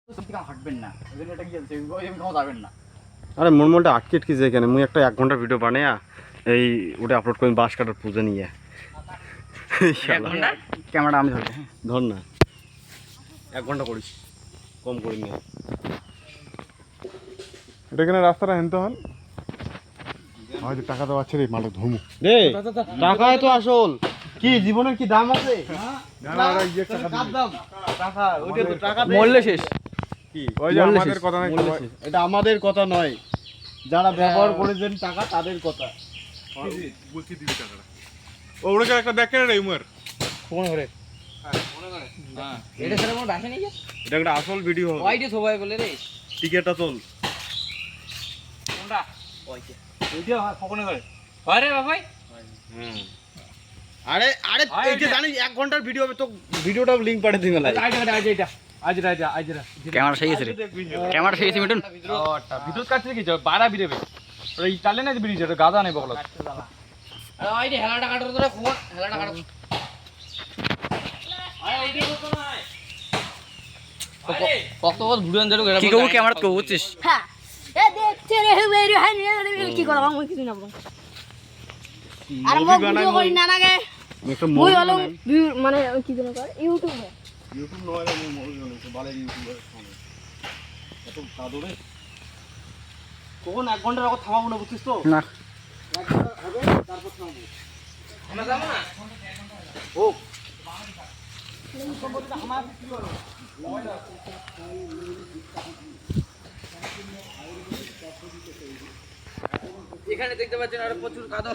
হাঁটবেন না, এটা কি আছে যাবেন না। আরে মনমলটা আটকে আটকে যায় কেন? মুই একটা 1 ঘন্টার ভিডিও বানাইয়া এই ওটা আপলোড করি বাঁশ কাটার পুজো নিয়ে। ক্যামেরা আমি ধরি, হ্যাঁ ধর না 1 ঘন্টা করিস, কম করি না। এটা কেন রাস্তাটা হেনতে হন? হয়তো টাকা দেওয়া আছে রে, মালটা ধুমু রে টাকায় তো আসল। কি জীবনের কি দাম আছে? মরলে শেষ। কি ওই যে আমাদের কথা নাই, এটা আমাদের কথা নয়, যারা ব্যবহার করেছেন টাকা তাদের কথা। বলছি দিবি টাকাটা। ও ওরে একটা দেখেন রে উমর ফোন করে এটা সেরকম রাখে নাকি? এটা একটা আসল ভিডিও হবে। ওইটা সবাই বলে রে টিকেটটা তোল। কোনটা? ওইটা ভিডিও ফোন করে হয় রে বাবাই। আরে আরে এই যে জানিস 1 ঘন্টার ভিডিও হবে, তো ভিডিওটা লিংক পাঠিয়ে দিই মেলায়। ক্যামেরা সেই আছে রে, ক্যামেরা সেই আছে মিটুন। বিদ্যুৎ কাটছে কি বাড়া বিরেবে ওই চালে না ব্রিজ এটা গাদা নাই বগলা। আরে ওইটা হেলাটা কাটর তোরা ফোন হেলাটা কাটর। আরে এইটা কত নাই? কত কত ভিডিও আনজলো গেরা কি কও ক্যামেরা কও বুঝছিস? হ্যাঁ এ দেখতে রে মেরে হানি কি করব আমি কিছু না বল। আর মই ভিডিও করি না নাগে মই হলো মানে কি জানো করে ইউটিউবে ইউটিউব নয় রে, মই হলো বালে ইউটিউবার ফোন এত কাদরে কোন 1 ঘন্টার আগত থামাবো না, বুঝছিস তো? না 1 ঘন্টা হবে তারপর থামাবো। আমরা যাব না ও এখানে দেখতে পাচ্ছেন আর প্রচুর কাদা।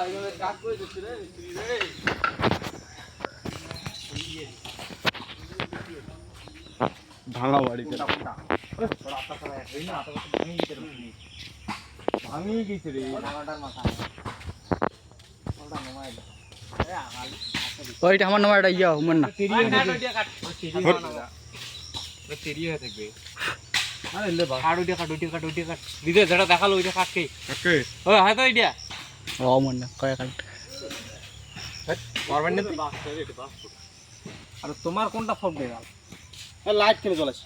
এগুলো কাজ করে দিচ্ছে রে মিস্ত্রি রে। ভাঙা বাড়ি ভাঙি গেছে রে ওইটা আমার নাম একটা ইয়া হুমান না যেটা দেখালো ওইটা কাটকে হয়তো এইটা মন না কয় কাট আর তোমার কোনটা ফোক দিয়ে গেল? লাইট কেন জ্বলাস?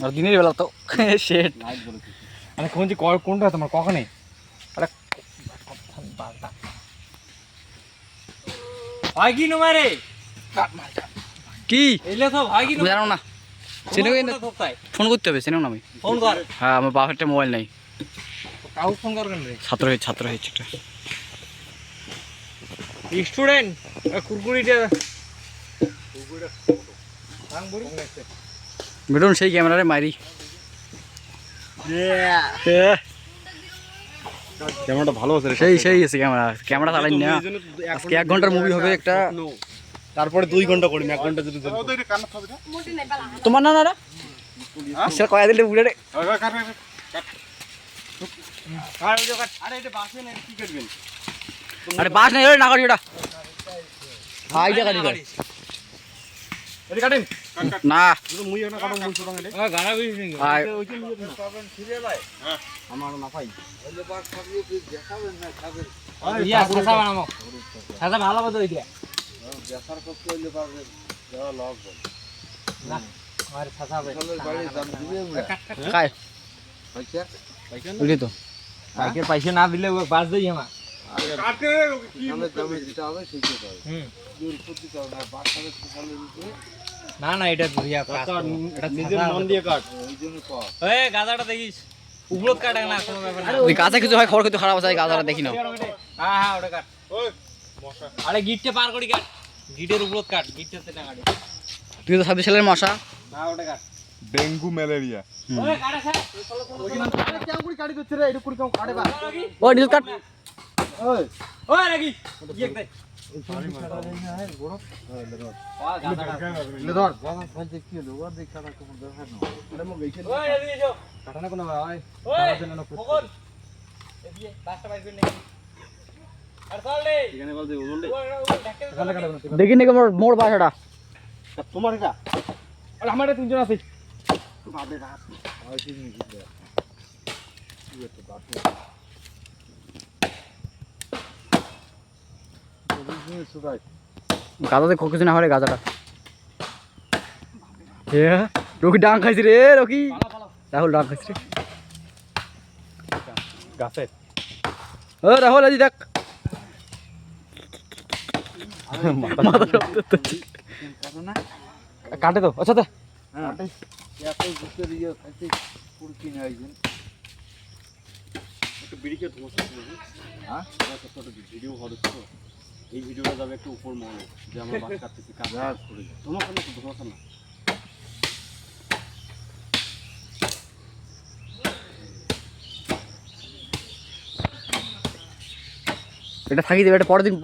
আর দিনের বেলা তো শেট লাইট জ্বলেছে। মানে কোন যে কোনটা তোমার কখনই আরে হয় কি নোমারে কি এলে তো হয় কি জানো না চিনো ফোন করতে হবে চিনো না আমি ফোন কর। হ্যাঁ আমার বাপেরটা মোবাইল নাই, কাউ ফোন করবেন রে ছাত্র হয়েছে একটা স্টুডেন্ট কুরকুরিটা বেরোন সেই ক্যামেরারে মারি ক্যামেরাটা ভালো আছে রে, সেই আছে ক্যামেরা চালাই না। আজকে 1 ঘন্টার মুভি হবে একটা, তারপরে 2 ঘন্টা করি 1 ঘন্টা যদি ওদের এটা কান্না হবে না। মোটি নাই বালা তোমার না না স্যার কয়া দিলে বুড়ে রে আরে এটা বাসে না, কি করবেন? আরে বাস নাই রে না কাটি ওটা আইডিয়া কাটি কর এটা কাটেন না শুধু মুই একটা কাটো, মুই সুতরাং এটা গাড়া বিরিজ নেই আই ওই যে নিয়ে না পাবেন ফিরে ভাই। হ্যাঁ আমার না পাই ইয়া সাসা বানামো সাসা ভালো কথা হইছে ব্যাপার করতে হইলে পারবে দেওয়া লগ বল না আর সাসা ভাই বাড়ি দাম দিবে কাই পয়সা বুঝলি তো বাইকের পয়সা না দিলে ও বাস দেই আমার কাটে কি তাহলে দামে যেটা হবে সেইটা পাবে। হুম দূর করতে চাও না, বাচ্চাদের সকালে দিতে না না এটা ইয়া কাজ এটা নিজের মন দিয়ে কাট, ওই জন্য কর। এই গাদাটা দেখিস উপরত কাটে না কোনো ব্যাপার না ওই গাছে কিছু হয় খবর কিন্তু খারাপ আছে গাছটা দেখি না হ্যাঁ হ্যাঁ ওটা কাট ওই মশা আরে গিটটা পার করি কাট গিটের উপরত কাট গিটটাতে না কাটে 2026 সালের মশা না ওটা কাট ডেঙ্গু ম্যালেরিয়া ওই কাটে স্যার আরে কেমন করে কাটি দিচ্ছে রে, এটা করে কেমন কাটে বা? ওই ডিল কাট ওই ওই নাকি ইয়ে দে লে ধর বাবা ফেলতে কি হলো? ওর দেখ কাটা কোন দরকার না। আরে মো গেছে ওই এদিকে এসো কাটানো কোন ভাই? ওই মোগল এদিকে বাসটা বাইর করে নে আর চল রে এখানে বল দে ওজন দে। এখানে কাটে দেখি নাকি মোর বাসাটা তোমার এটা আর আমারে তিনজন আছে বাপরে রাত হয় কি নি কি এটা বাপরে গাঁদাতে কিছু না হলে গাঁদাটা রকি ডাং খাইছি রে রকি রাহুল ডাং খাইছি রে গাছের ও রাহুল আজি দেখ মাথা শব্দ হচ্ছে। কাটে তো আচ্ছা একটু বিড়িকে ধোঁসা হ্যাঁ ভিডিও হবে তো এই ভিডিওটা যাবে একটু উপর মহলে যে আমরা বাস কাটতেছি কাজ করে তোমার কোনো ধোঁসা না এটা থাকি দেবে এটা পরের দিন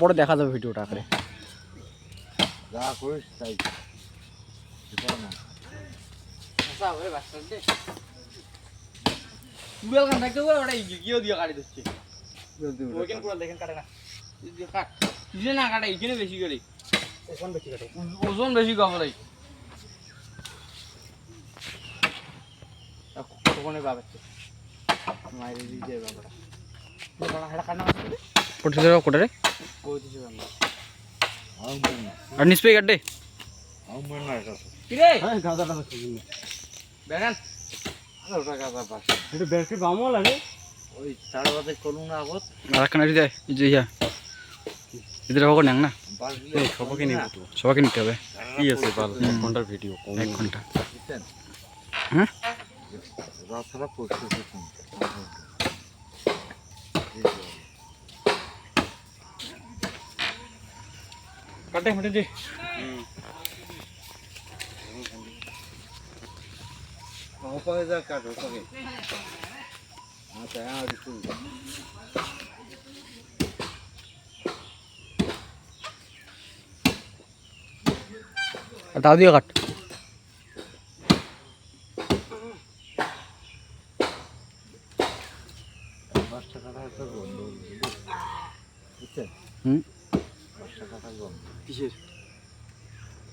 পরে দেখা যাবে ভিডিওটা আকারে যা করিস তাই টুয়েল খান থাকতে পারে ওটা গিয়েও দিয়ে কাটি দিচ্ছে ওইখানে পুরো দেখেন কাটে না কাট কিসে না কাটে এখানে বেশি করে ওজন বেশি খাবো লাই কতক্ষণে বাবাচ্ছে মায়ের দিতে বাবাটা এটা কাটনা পড়তে যাও কোটারে কইতেছে বাবা আর নিস্পে কাটে কি রে গাঁদাটা বেগান ওটা গাঁদা পাশ এটা বেশি দামও লাগে ওই 4:30 করুন না আগত আর একখানা দিতে এই যে ইয়া এদের হোক না না সবাইকে নিব তো সবাইকে নিতে হবে কি আছে বল 1 ঘন্টার ভিডিও 1 ঘন্টা রাতটা করতেছি কাটে হটে দে ওপারে যা কাট ওপারে আচ্ছা আর একটু তাও দিয়ে কাট হুম কিসের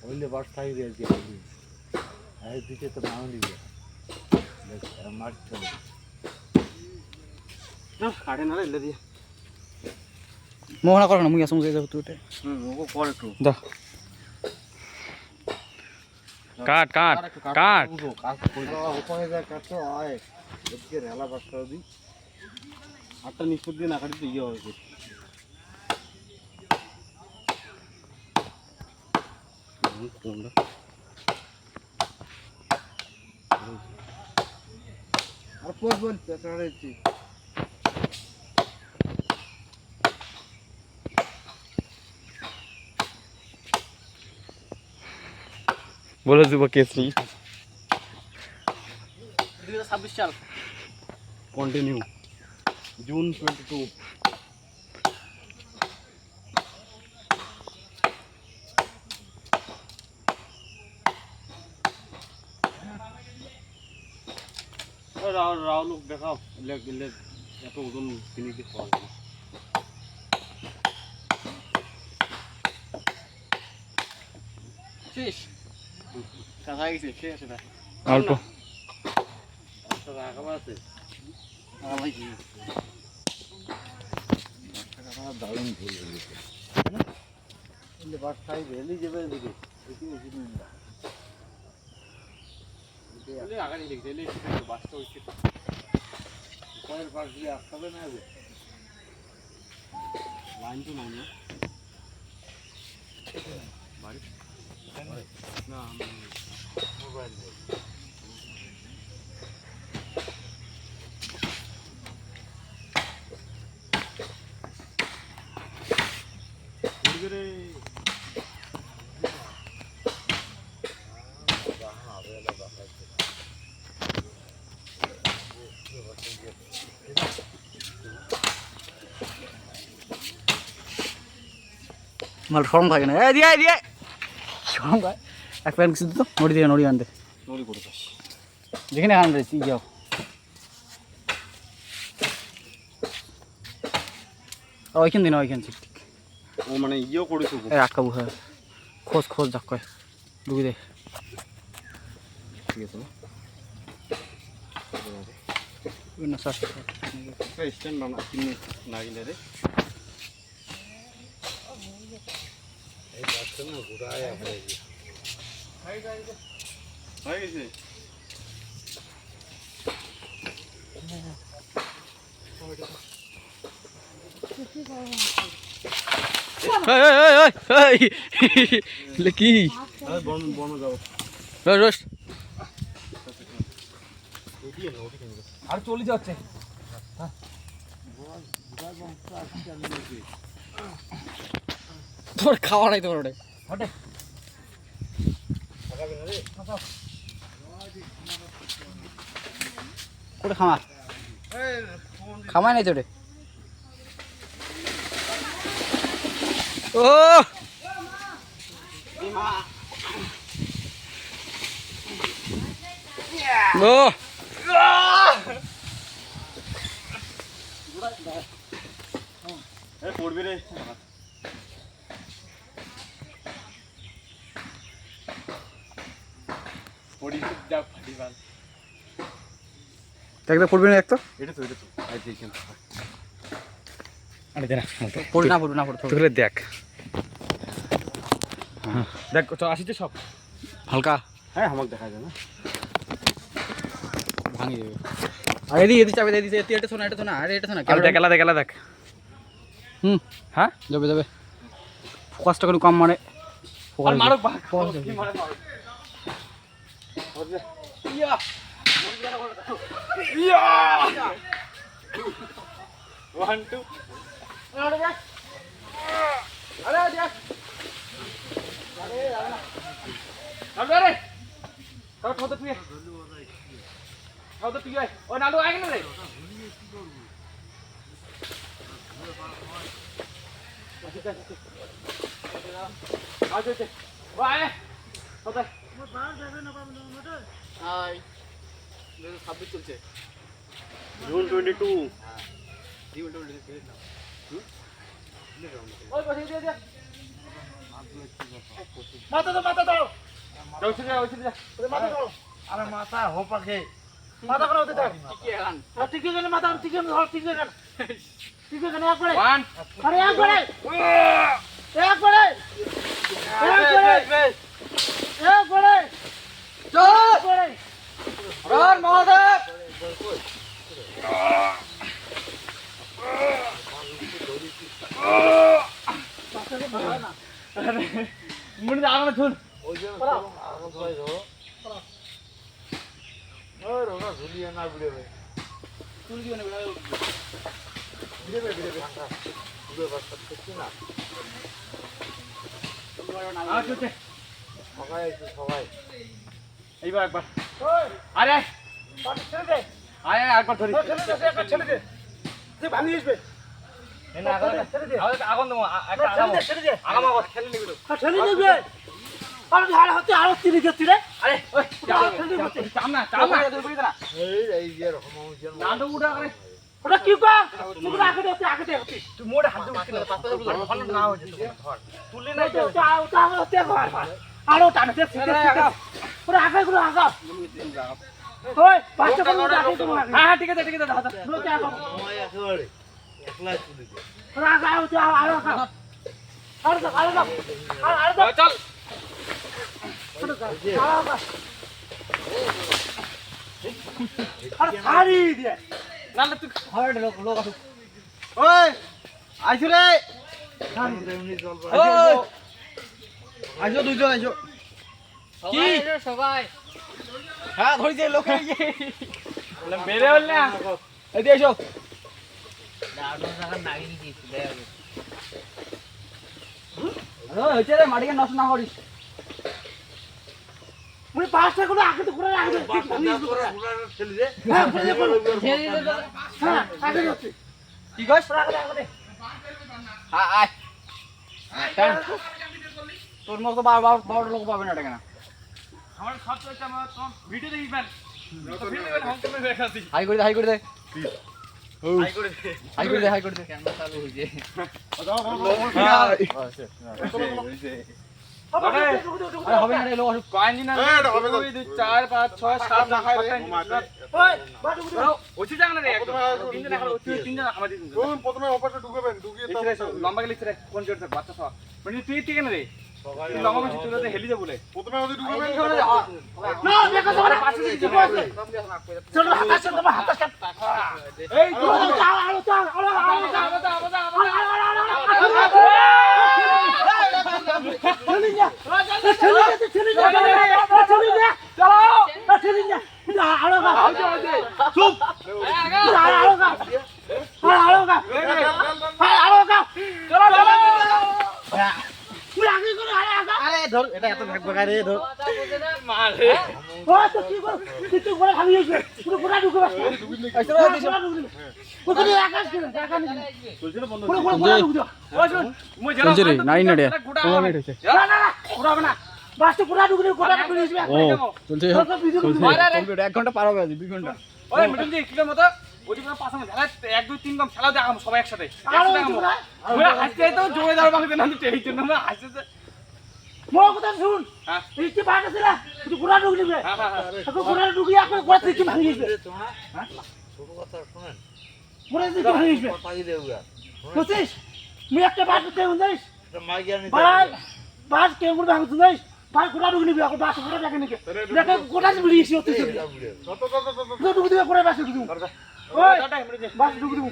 ওইলে বাস থাকি দিয়েছি আর দিকে তো নাও দিবে মারতে না কাটে না রে দিয়ে মোহনা করো না মুই আসুন যাই যাবো তুই ওকে পর একটু দা কাট কাট কাট কাজ করে ওপারে যা কাটতো আয় এদিকে রেলা বাসটা দি আটটা নিষ্পত্তি না কাটি তো ইয়ে হবে আর পর বল পেছাড়েছি বলে দিব কেসরি 2026 সাল কন্টিনিউ জুন 22 রাহুল দেখাও এত ওজন কিনে কি খাওয়া যায় শেষ কাজ হয়ে গেছে শেষ এটা অল্প আছে দারুণ ভুল হয়ে গেছে বাস খাই ভেলি যাবে এদিকে আগানি দেখতে এলে বাসটা হচ্ছে পরের পাশ দিয়ে আসতে হবে না লাইন তো নাই না বাড়ি না মোবাইল নেই মাল শরম থাকে না এ দিয়ে দিয়ে শরম থাকে এক প্যান কিছু তো নড়ি দিয়ে নড়ি আনতে নড়ি করে যাস যেখানে আন রয়েছি যাও ওইখান দিন ওইখান ঠিক ঠিক ও মানে ইয়েও করেছো এই আটকাবো হ্যাঁ খোঁজ খোঁজ যাক কয় ঢুকি দে ঠিক আছে না স্যার স্ট্যান্ড বানা কিনে না গেলে রে হয়ে গেছে কি বন যাও রোস্ট আর চলে যাচ্ছে তোর খাওয়া নাই তোমার ওটা কোটে খামা খামাই নাই তোরে ও ও পড়বি রে পড়ি যা ফাটি বাল দেখ তো পড়বি না দেখ তো এটা তো আই দেখেন আরে দে না পড়বি না তোরে দেখ দেখ তো আসিতে সব হালকা হ্যাঁ আমাকে দেখা যায় না ভাঙি দেবে আর এদি চাবি দে দিছে এটা শোনা আরে এটা শোনা গেলা দেখ হুম হ্যাঁ যাবে ফোকাসটা একটু কম মানে আর মারো কি মারে ইয়া ইয়া 1 2 আরে দেখ আরে দেখ আরে কাউ তো তুই ও নালু আগে না রে আচ্ছা ও আয় কত হাই 26 চলছে জুন 22 ওই বসে দে মাথা দাও ওইছে যা মাথা দাও আরে মাথা হো পাখে মাথা করে ওতে থাক কি এখন ঠিক আছে মাথা ঠিক আছে ধর ঠিক আছে একবারে 1 আরে একবারে চল রান মহাদেব মুনি আগা শুন ওই যে আগা ভাই ধো ওই রোনা ঝুলিয়ে না ভিড়ে ভাই তুই দিও না ভিড়ে ঠান্ডা ভিড়ে বাস করতে না আচ্ছা সবাই এইবার একবার আরে ছেড়ে দে আরে একবার ধরি ছেড়ে দে তুই ভাঙি আসবে না ছেড়ে দে আগুন দেবো একটা আগাম ছেড়ে দে আগাম খেলে নিবি ছেড়ে দিবে আরে ধারে হতে আর তিরি গেছি রে আরে ওই চাম না দুই না এই যে রকম নাটো উড়া করে ওটা কি কর তুই আগে দে তুই মোড়ে হাত দিয়ে উঠতে পাতা ভালো না হয়ে যেত ধর তুলে না ওটা হতে কর আর ওটা না ওটা আগে গুলো আগা ওই পাঁচটা করে আগে তোমার হ্যাঁ ঠিক আছে দাদা লোকে আগা সময় আছে ওরে একলা তুলে দে ওটা আগা ওটা আর আগা আর চল আর ছাড়ি দে নালে তুই হার্ড লোক আসো ওই আইছো রে ওই আইছো দুইজন আইছো কি সবাই হ্যাঁ ধরিছে লোক বলে মেরে বল না এদি আইছো দাঁড়ো জায়গা নাগি কি দে ওই হইছে রে মাটিকে নষ্ট না করিস মুই পাঁচটা করে আগে তো ঘুরে রাখবে ছেলে দে হ্যাঁ আগে যাচ্ছে কি কইছ আগে হ্যাঁ আয় তোর মতো বাবা লোক পাবে না এটা না আমার সব তো আমার ভিডিও দেখিবেন হাই করে দে হাই করে দে ক্যামেরা চালু হইছে হবে না রে লোক কয়েন না 2 4 5 6 7 দেখায় রে ওই বাটু ওইছি জানা রে একদম তিনজন এখন তিনজন আমাদের প্রথমে অপারটা ঢুকাবেন ঢুকিয়ে রে লম্বা গেলে রে কোন জোর থাক বাচ্চা সব মানে তুই ঠিক না রে তুই লম্বা বেশি তুই হেলি যা বলে প্রথমে ওদের ঢুকাবে না দেখো তোমার পাশে কিছু আছে চলো হাত তোমার হাত এই তো আলো চল এটা এত ভাগ ভাগারে ধর মারে ও তো কি বল তুই বড় খালি হইছে পুরো পুরো ঢুকে আইছো ওখানে আকাশ দিন টাকা নি চলছে না বন্ধ পুরো পুরো ঢুকে ও শুন মই জানা চলছে রে নাই না রে তোমার মিনিট হইছে না না না পুরো না বাস তো পুরো ঢুকে গোটা ঢুকে দিবে ও চলছে কমপ্লিট 1 ঘন্টা পার হবে 2 ঘন্টা ওই মিটুন জি কিলো মতো ওই পুরো পাঁচ মিনিট খেলা 1 2 3 কম খেলাও দেখাবো সবাই একসাথে দেখাবো ওই হাসতে তো জোরে দাও বাকি না টেলিতে না হাসতে মোর কথা শুন হ্যাঁ এই কি বাটা ছিল তুই পুরো ঢুকে দিবে হ্যাঁ হ্যাঁ এখন পুরো ঢুকে এখন গোটা থেকে ভাঙি দিবে হ্যাঁ ছোট কথা শুনেন পুরো থেকে ভাঙি দিবে কথা দেউগা বুঝছিস আমি একটা বাটতে উন্দাইস মাইগিয়া নি বাস কে গুলো ভাঙছ নাইস বাস গোটা ঢুকে দিবে এখন বাস গোটা দেখে নাকি দেখে গোটা বিড়িয়েছি হচ্ছে তো ঢুকে দিবে পুরো বাস ঢুকে দিবে ওই বাস ঢুকে দিবে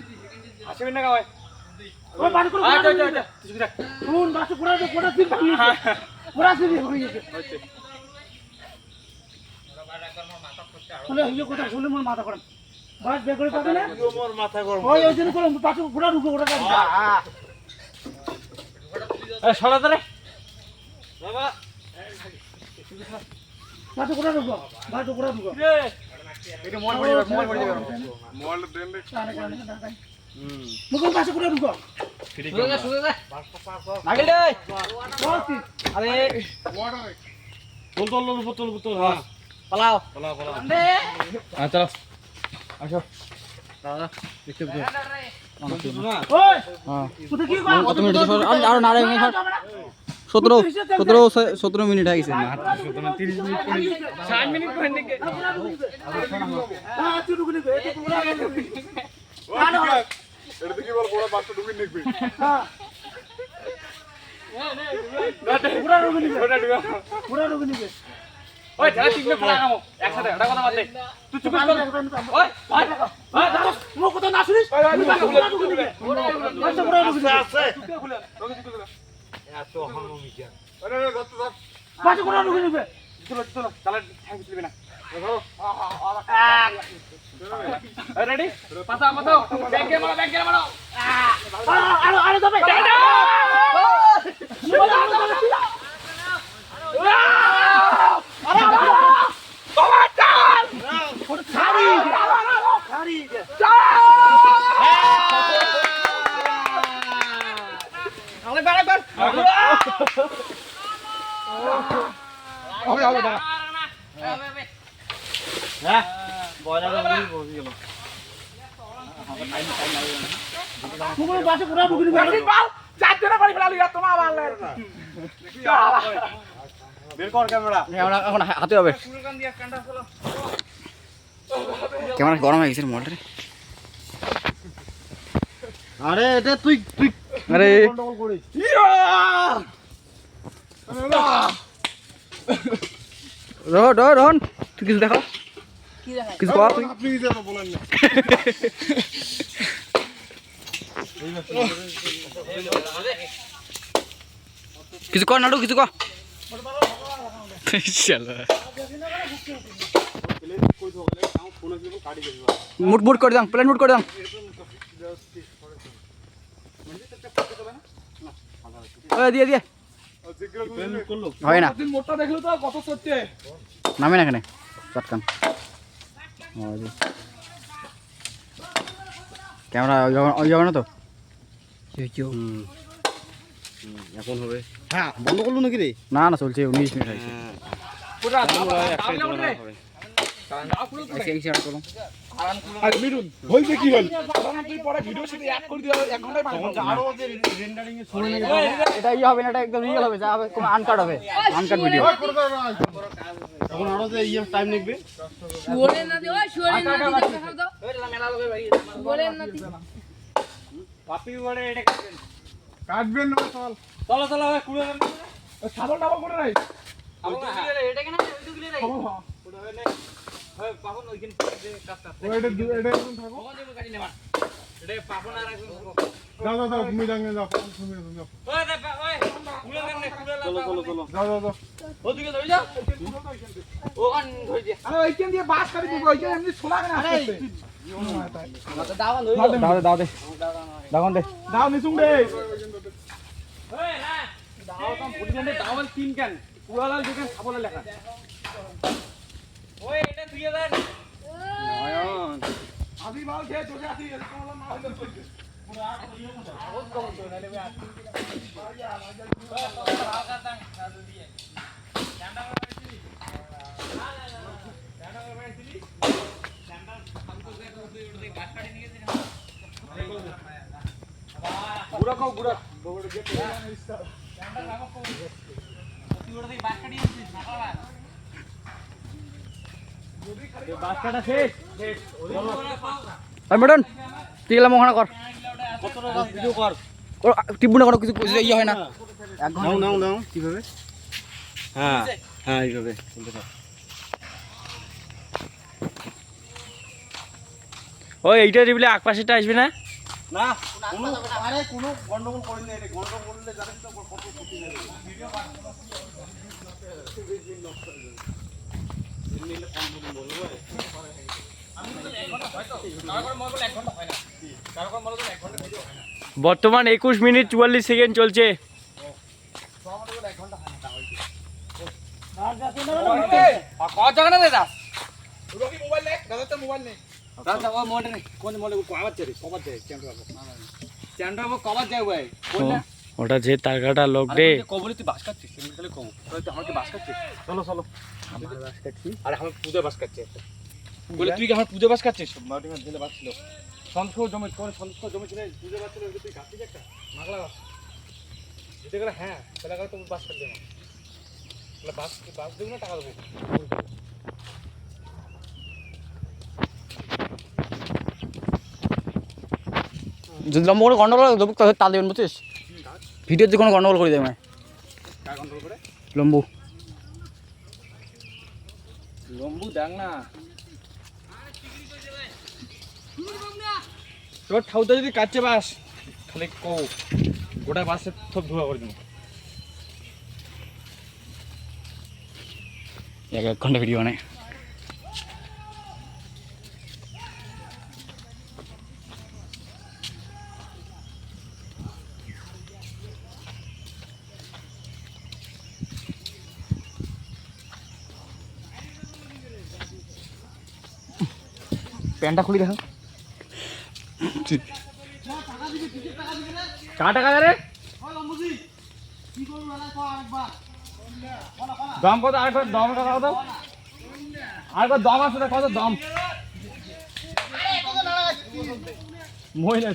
আসবে না গায় ওই বাস করে শুন বাস পুরো গোটা দিন ভাঙি পুরা সিরি হয়ে গেছে তাহলে এই কথা শুনলে মোর মাথা গরম বাস বেগড়ে পাবে না মোর মাথা গরম ওই ওই জন্য করে পাছু পুরা ঢুকে ওটা এ সরা দরে বাবা পাছু পুরা ঢুকো বাস পুরা ঢুকো এটা মোর পড়ে যাবে মোর দেন দে মুকু পাছু পুরা ঢুকো সুদে দে নাগিল দে আরে তোল হ্যাঁ পালাও দে আচ্ছা আসো দাদা দেখতে পেছো ওই হ্যাঁ তুই কি কর কত মিনিট আর না রে 17 মিনিট হয়ে গেছে 30 মিনিট পরে 60 মিনিট পরে দেখে হ্যাঁ তুই ঢুকে নিবে এটা পুরো এটা কি বল বড় বাসটা ঢুকে নিবি হ্যাঁ পুরা ঢুকে নিবে ওই যারা তিনটে খেলা কামো একসাথে এটা কথা বাদ দে তুই চুপ কর ওই ওই ও কথা না শুনিস পুরা ঢুকে নিবে আচ্ছা পুরা ঢুকে নিবে আছে খুলে রোগে এত হনমিকা আরে ধর বাজে পুরা ঢুকে নিবে চলো তাহলে ঠ্যাং দিবি না রেডি পাতা ব্যাংকে মারো আরে আরে যাবে এখন হাতে হবে ক্যামেরা গরম হয়ে গেছে মোটরে আরে এটা তুই আরে রোহন তুই কিছু দেখো কিছু কর তুই আপনি কি জানো বলেন না কিছু কর নাটু কিছু কর মুট করে দাম প্লেন মুট করে দাম দিয়ে দিয়ে হয় না মোটটা দেখলো তো কত সত্যি নামে না এখানে চটকান ক্যামেরা ওই যাবে না তো এখন হবে হ্যাঁ বন্ধ করলো নাকি রে না না চলছে 19 মিনিট হয়েছে পুরা আরে মিরুন বলতে কি হল তুই পরে ভিডিও সাথে অ্যাড করে দিও 1 ঘন্টায় আরো যে রেন্ডারিং এ শুনে এটা ইয়ে হবে না এটা একদম রিয়েল হবে যা হবে কোনো আনকাট হবে আনকাট ভিডিও এখন আরো যে ইয়ে টাইম লাগবে শুয়োরের নাতি ওই শুয়োরের নাতি দেখাও তো মেলা লগে ভাই শুয়োরের নাতি পাপি বড়ে এটা কাটবেন না চল চলো চলো ওই কুড়ে ছাগল টাগল করে নাই এটা কেন ওই তো গিলে ওই পাবন ওইখানে কাটটা এটা এটা এখন থাকো কখন দেব গাড়ি নেবা এটা পাবন আর একদম যাও যাও যাও তুমি যাও যাও তুমি যাও ওই দে ওই কুড়ে নে কুড়ে চলো চলো চলো যাও যাও যাও ওদিকে ধরে যাও ওখান ধরে যা আরে ওইখান দিয়ে বাস কাটি দিব ওইখানে এমনি ছোলা কেন আসছে দাও ধরে দাও দে দাও দে দাও নিচুং দে ওই না দাও কাম পুলিশে দাওয়াল তিন কেন পুরালাল দেখেন খাবলে লেখা ওই এটা 2000 নয়ন আদি মাল খেয়ে চলে আসি এরকম হলো না হইলে চলবে গুড়া খাও গুড়া বাসকাটা শেষ মিটন তুই গেলাম ওখানে কর কতটা ভিডিও কর টিপু না কোনো কিছু ইয়ে হয় না নাও নাও নাও কিভাবে হ্যাঁ হ্যাঁ এইভাবে বলতে থাক ওই এইটা রিবলে আকপাশেটা আসবে না না কোনো আরে কোনো গন্ডগোল করেন না এটা গন্ডগোল করলে জানেন তো কত ক্ষতি হবে ভিডিও বর্তমান 21 মিনিট 44 সেকেন্ড চলছে কত টাকা দে দাস রকি মোবাইল নে দাদা তো মোবাইল নে দাদা ও মোটে নেই কোন মোটে কভার চাই চ্যান্ডাবো কভার যাই ভাই কোন না ওটা যে তারকাটা লোক রে কবলি তুই বাস কাটছিস তুমি খালি কব তুই আমাকে বাস কাটছিস চলো চলো আমার বাস কাটছি আরে আমার পূজা বাস কাটছি একটা বলে তুই কি আমার পূজা বাস করছিস মাটি মাছ দিলে বাস ছিল সন্দেহ জমি কোন সন্দেহ জমি ছিল পূজা বাস ছিল তুই কাটছিস একটা মাগলা বাস যেতে গেলে হ্যাঁ তাহলে গেলে তুমি বাস কাটবে না তাহলে বাস বাস দেবো না টাকা দেবো যদি লম্বা করে গন্ডগোল তাহলে তাল দেবেন বুঝছিস ভিডিওর যে কোনো গন্ডগোল করে দেবে কার কন্ট্রোল করে লম্বু লম্বু দেখ না তোর ঠাউটা যদি কাটছে বাস খালি কো গোটা বাসে সব ধোয়া করে দিন 1 ঘন্টা ভিডিও বানায় প্যান্টটা খুলি দেখো কা টাকা রে দাম কত আর দাম কত কত আর কত দাম আছে কত দাম মহিলা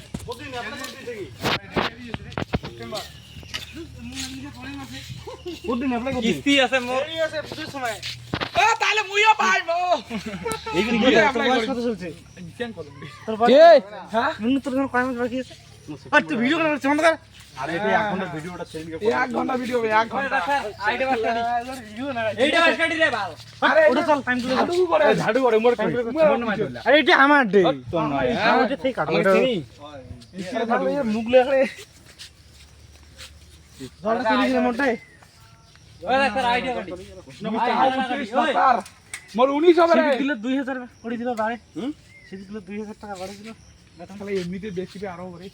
কিস্তি আছে মোর তাহলে মুইও পাইবো হ্যাঁ আর তুই ভিডিও করে চন্দ কর আরে এটা এখন ভিডিওটা সেন্ড করে 1 ঘন্টা ভিডিও 1 ঘন্টা আইডি বাস কাটি এইটা বাস কাটি রে ভালো আরে ওটা চল টাইম করে ঝাড়ু করে মোর করে আরে এটা আমার দে তোর নয় আমার থেকে কাটো এটা ইসকে থাকলে মুখ লেখরে জলটা তুলি দিলে মোটে ওই স্যার আইডি কাটি স্যার মোর 19 হবে রে দিলে 2000 করে দিল বাড়ে সেদিন দিলে 2000 টাকা বাড়ে দিল তাহলে এমনিতে বেশি আরো করে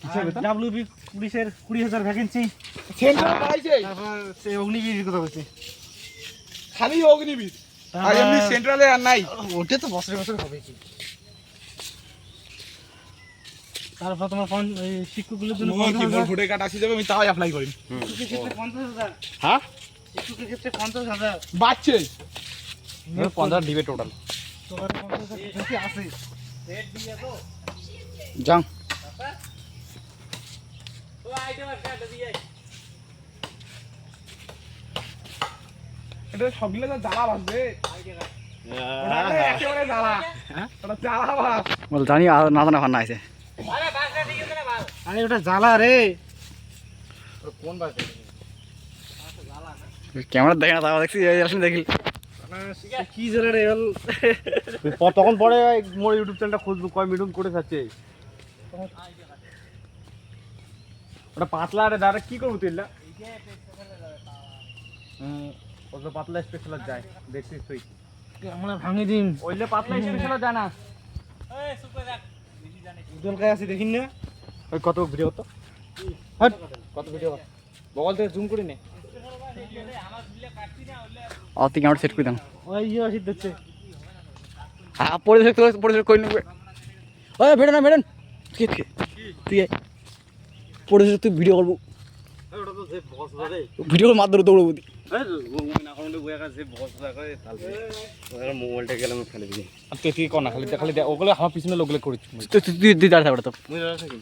ডাব্লিউবি পুলিশের 20000 ভ্যাকেন্সি সেন্টার পাইছে তারপর সে অগ্নিবীর কথা বলছে খালি অগ্নিবীর আর এমনি সেন্ট্রালে আর নাই ওটা তো বছরে বছরে হবে কি তারপর তোমার শিক্ষকগুলোর জন্য মোর কি মোর ভোটে কার্ড আসি যাবে আমি তাও অ্যাপ্লাই করি শিক্ষকের ক্ষেত্রে 50000 হ্যাঁ শিক্ষকের ক্ষেত্রে 50000 বাচ্চে 15 দিবে টোটাল তোমার 50000 বেশি আছে যাও ও আইডি বাস কাটি দিয়ে এটা সবগুলো তো জ্বালা বাজবে ওটা একেবারে জ্বালা ওটা জ্বালা বাজ বল জানি না জানা ফান্না আছে আরে বাস কাটি গেছে না ভালো আরে ওটা জ্বালা রে কোন বাস ক্যামেরা দেখে না তাও দেখছি আসলে দেখি কি জানা রে তখন পরে মোর ইউটিউব চ্যানেলটা খুঁজবো কয় মিডিয়াম করে থাকছে ওটা পাতলা রে দাদা কি করবো তুই ওটা পাতলা স্পেশাল যায় দেখছিস তুই আমরা ভাঙি দিন ওইলে পাতলা স্পেশাল যায় না উজ্জ্বল কাছে আছে দেখিন না ওই কত ভিডিও তো হট কত ভিডিও বগল থেকে জুম করে নে তুই ক্যামেরা সেট করে দাও ওই ইয়ে আসি দিচ্ছে হ্যাঁ পড়ে কই নেবে ওই ভেড়েন তুই পড়ে তুই ভিডিও করবো ওটা তো যে বস ধরে ভিডিওর মাধ্যমে দৌড়বো তুই না করলে বইয়া কাছে বস ধরে তাহলে ওরা মোবাইলটা গেলাম ফেলে দিই আর তুই কি কর না খালি ওগুলো আমার পিছনে লোকগুলো করেছি তুই দাঁড়িয়ে থাকবে তো মুই দাঁড়া থাকি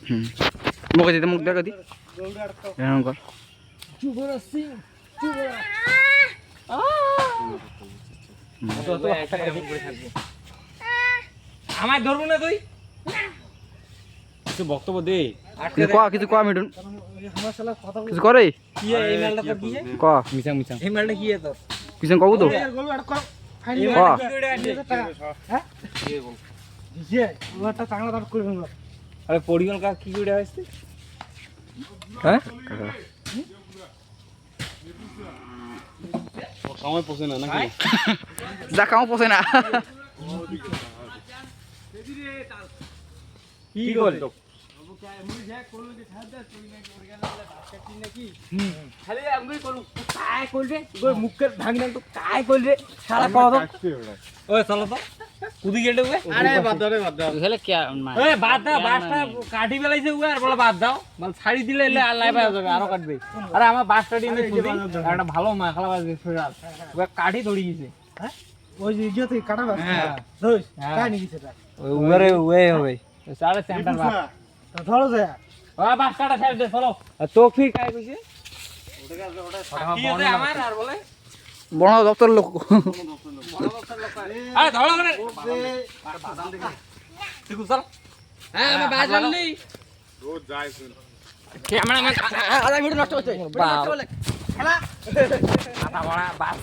মুখে দিতে মুখ দেখা দি এরকম কর আমায় ধরবো না তুই কিছু বক্তব্য দে কিছু কয়া মিঠুন আমার শালা কথা কিছু করে কি এই মেলটা তো কি ক মিছাং মিছাং এই মেলটা কি তো কিছু কবু তো গলু আর কর ফাইন ক কি করে আনলি হ্যাঁ যে ওটা চাংলা দাঁড় করে ফেলবো আরে পরিগল কা কি করে আসছে হ্যাঁ সময় পৌঁছে না নাকি যা কামো পোষে না কি বল খালি আমি করলু কাই কইরে গো মুখের ভাঙনা তো কাই কইরে শালা কও তো ওই চলো তো কুদি গেলে ওই আরে বাদ দাও খেলে কি ওই বাদ দাও বাসটা কাটি বেলাইছে ওই আর বলে বাদ দাও মানে ছাড়ি দিলে এলে আর লাইভ হয়ে যাবে আরো কাটবে আরে আমার বাসটা দিনে কুদি একটা ভালো মাখলা বাজবে ফেরাল ওই কাটি ধরে গেছে ওই যে ইয়ে থেকে কাটা বাস ধর কাই নি সেটা ওই উরে ওই হবে সাড়ে সেন্টার বাস তা ধরো যায় ওই বাসটা ছেড়ে দে চলো আর তো ফি কাই কইছে ওটা কি আছে আমার আর বলে বন দপ্তর লোক আরে ধরো করে তুই চল হ্যাঁ আমি বাস আনলি রোজ যায় শুন ক্যামেরাম্যান আধা ভিডিও নষ্ট হচ্ছে বাবা খেলা আটা বড়া বাস